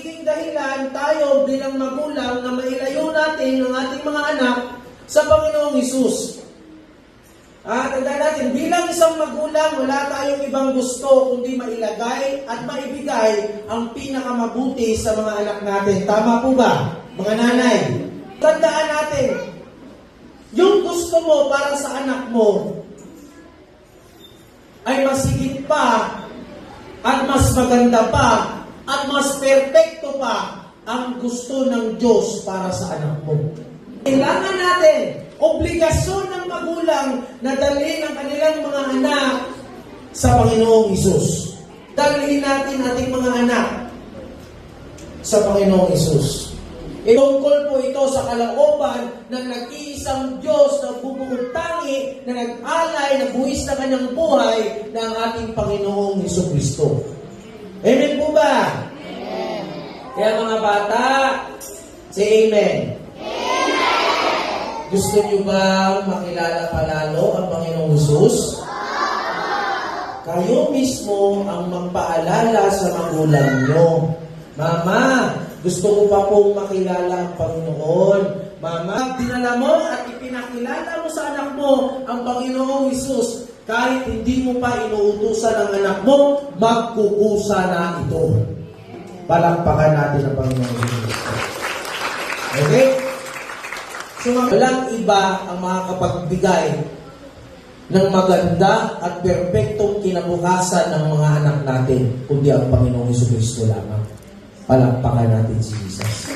magiging dahilan tayo bilang magulang na mailayo natin ang ating mga anak sa Panginoong Hesus. Tandaan natin, bilang isang magulang, wala tayong ibang gusto kundi mailagay at maibigay ang pinakamabuti sa mga anak natin. Tama po ba, mga nanay? Tandaan natin, yung gusto mo para sa anak mo ay masigit pa at mas maganda pa at mas perpekto pa ang gusto ng Diyos para sa anak mo. Kailangan natin, obligasyon ng magulang na dalhin ang kanilang mga anak sa Panginoong Hesus. Dalhin natin ating mga anak sa Panginoong Hesus. Itungkol po ito sa kalooban ng nag-iisang Diyos na bubukod tangi, na nag-alay, nagbuhis na kanyang buhay ng ating Panginoong Hesukristo. Amen po ba? Amen. Kaya mga bata, say amen. Amen. Gusto niyo ba makilala palalo ang Panginoong Hesus? Kayo mismo ang magpaalala sa magulang niyo. Mama, gusto ko pa pong makilala ang Panginoon. Mama, dinala mo at ipinakilala mo sa anak mo ang Panginoong Hesus. Kahit hindi mo pa inuutusan ang anak mo, magkukusa na ito. Palakpakan natin ang Panginoong Hesus. Okay? So, walang iba ang makakapagbigay ng maganda at perpektong kinabukasan ng mga anak natin, kundi ang Panginoong Hesukristo lamang. Palakpakan natin si Jesus.